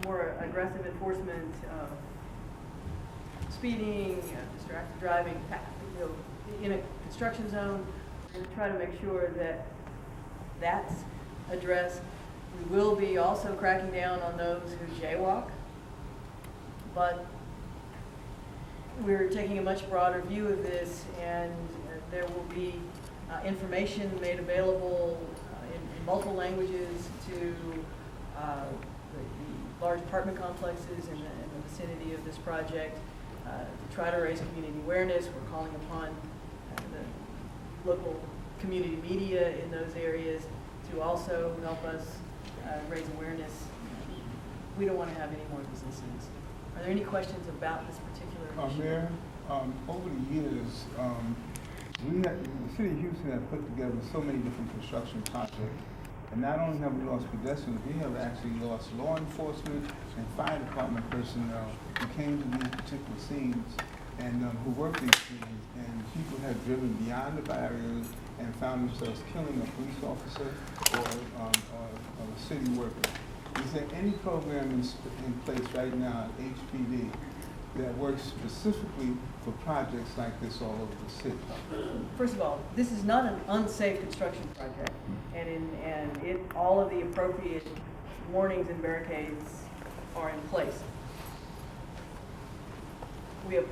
more aggressive enforcement of speeding, distracted driving, you know, in a construction zone. We're going to try to make sure that that's addressed. We will be also cracking down on those who jaywalk, but we're taking a much broader view of this, and there will be information made available in multiple languages to the large apartment complexes in the vicinity of this project to try to raise community awareness. We're calling upon the local community media in those areas to also help us raise awareness. We don't want to have any more businesses. Are there any questions about this particular issue? Mayor, over the years, the city of Houston has put together so many different construction projects. And not only have we lost pedestrians, we have actually lost law enforcement and fire department personnel who came to these particular scenes and who worked these scenes. And people have driven beyond the barriers and found themselves killing a police officer or a city worker. Is there any program in place right now at HPD that works specifically for projects like this all over the city? First of all, this is not an unsafe construction project, and all of the appropriate warnings and barricades are in place. We have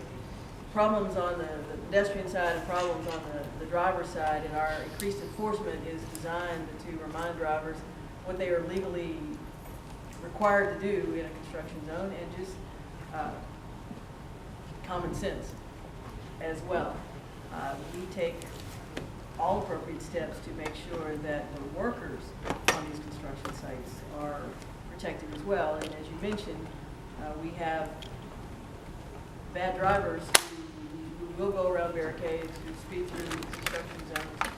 problems on the pedestrian side and problems on the driver's side, and our increased enforcement is designed to remind drivers what they are legally required to do in a construction zone, and just common sense as well. We take all appropriate steps to make sure that the workers on these construction sites are protected as well. And as you mentioned, we have bad drivers who will go around barricades, who speed through construction zones.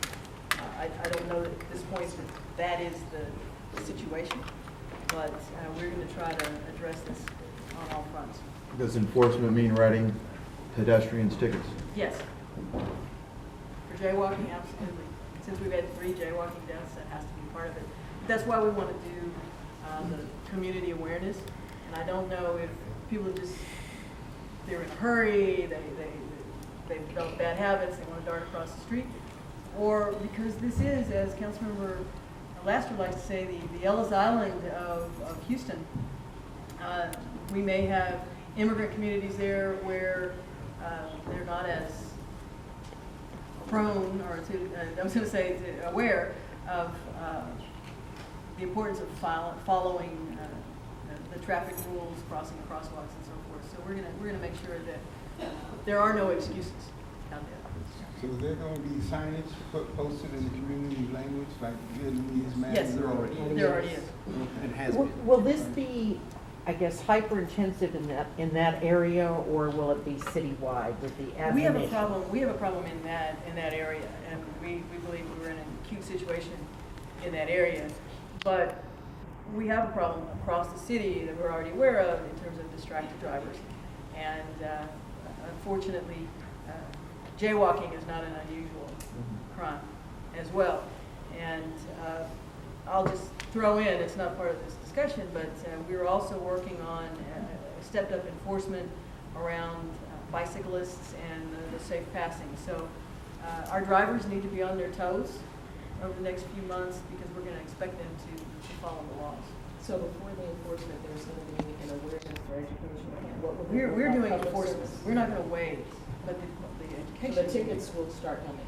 I don't know at this point that is the situation, but we're going to try to address this on all fronts. Does enforcement mean writing pedestrians tickets? Yes. For jaywalking, absolutely. Since we've had 3 jaywalking deaths, that has to be part of it. That's why we want to do the community awareness. And I don't know if people just, they're in a hurry, they've developed bad habits, they want to dart across the street, or because this is, as Councilmember Laster likes to say, the Ellis Island of Houston. We may have immigrant communities there where they're not as prone, or I was going to say aware of the importance of following the traffic rules, crossing crosswalks, and so forth. So we're going to make sure that there are no excuses out there. So is there going to be signage posted in the community language, like Vietnamese, Mandarin? Yes, there already is. It has Will, been. will this be, I guess, hyper intensive in that area, or will it be citywide with the admonition? We have a problem in that area, and we believe we're in an acute situation in that area. But we have a problem across the city that we're already aware of in terms of distracted drivers. And unfortunately, jaywalking is not an unusual crime as well. And I'll just throw in, it's not part of this discussion, but we're also working on stepped up enforcement around bicyclists and the safe passing. So our drivers need to be on their toes over the next few months, because we're going to expect them to follow the laws. So before the enforcement, there's going to be an awareness for education. We're doing enforcement. We're not going to wait, but the education. So the tickets will start coming.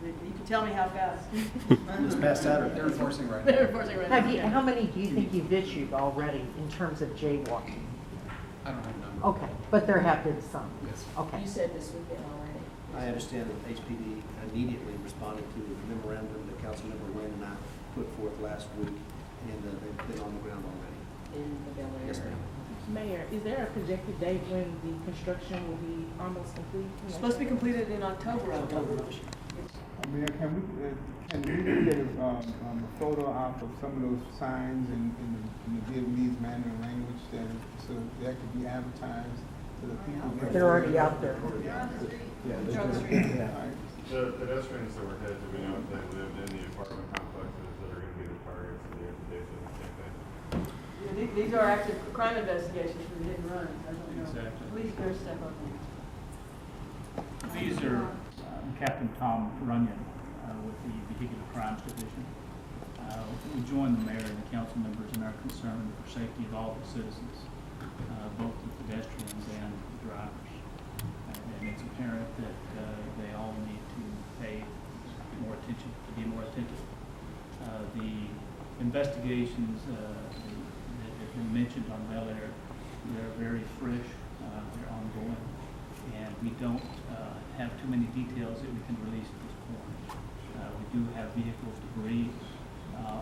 You can tell me how fast. This past Saturday, they're enforcing right now. They're enforcing right now. How many do you think you've issued already in terms of jaywalking? I don't have a number. Okay, but there have been some. Yes. Okay. You said this weekend already. I understand that HPD immediately responded to the memorandum that Councilmember Wynn and I put forth last week, and they've been on the ground already. In the Bel Air. Yes, ma'am. Mayor, is there a projected date when the construction will be almost complete? It's supposed to be completed in October. Mayor, can we get a photo out of some of those signs in the Vietnamese, Mandarin language so that could be advertised to the people? They're already out there. Yeah, They're on the street. All right. The pedestrians that were hit, do we know if they lived in the apartment complexes that are going to be the targets of the implications? Yeah, these are active crime investigations for the hit and runs, I don't know. Exactly. Please, better step up. These are Captain Tom Runyon with the Vehicular Crimes Division. We join the mayor and the council members in our concern for safety of all the citizens, both the pedestrians and the drivers. And it's apparent that they all need to pay more attention, to be more attentive. The investigations that have been mentioned on Bel Air, they're very fresh, they're ongoing, and we don't have too many details that we can release at this point. We do have vehicle debris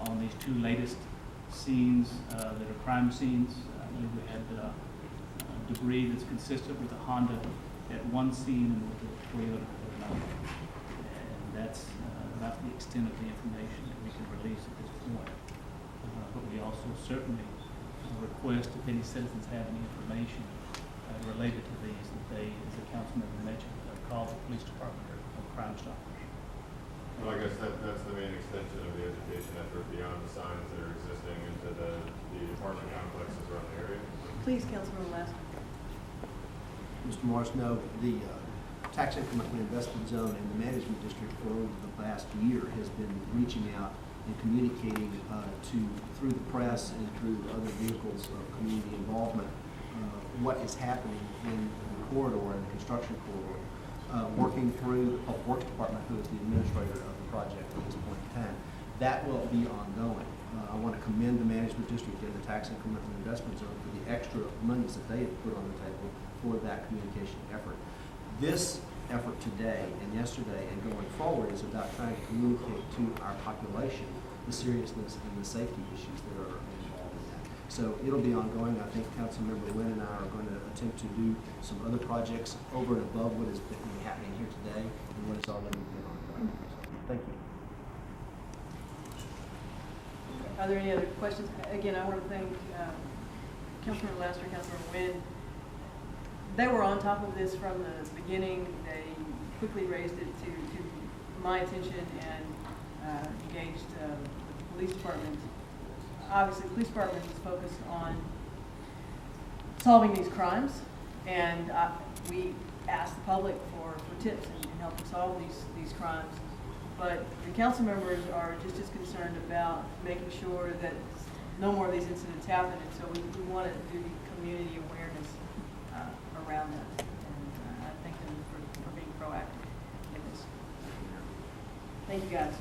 on these two latest scenes that are crime scenes. We had debris that's consistent with a Honda at one scene and with a Toyota at another. And that's about the extent of the information that we can release at this point. But we also certainly request if any citizens have any information related to these, that they, as the council member mentioned, call the police department or Crime Stoppers. Well, I guess that's the main extension of the education effort beyond the signs that are existing into the apartment complexes around the area. Please, Councilman Laster. Mr. Morris, no, the tax increment reinvestment zone and the management district for over the last year has been reaching out and communicating through the press and through other vehicles of community involvement, what is happening in the corridor, in the construction corridor, working through the Public Works Department, who is the administrator of the project at this point in time. That will be ongoing. I want to commend the management district and the tax increment reinvestment zone for the extra monies that they have put on the table for that communication effort. This effort today and yesterday and going forward is about trying to communicate to our population the seriousness and the safety issues that are involved in that. So it'll be ongoing. I think Councilmember Wynn and I are going to attempt to do some other projects over and above what has been happening here today and what has already been ongoing. So, thank you. Are there any other questions? Again, I want to thank Councilman Laster, Councilman Wynn. They were on top of this from the beginning. They quickly raised it to my attention and engaged the police department. Obviously, the police department is focused on solving these crimes, and we ask the public for tips and helping solve these crimes. But the council members are just as concerned about making sure that no more of these incidents happen, and so we want to do community awareness around that. And I thank them for being proactive in this. Thank you, guys.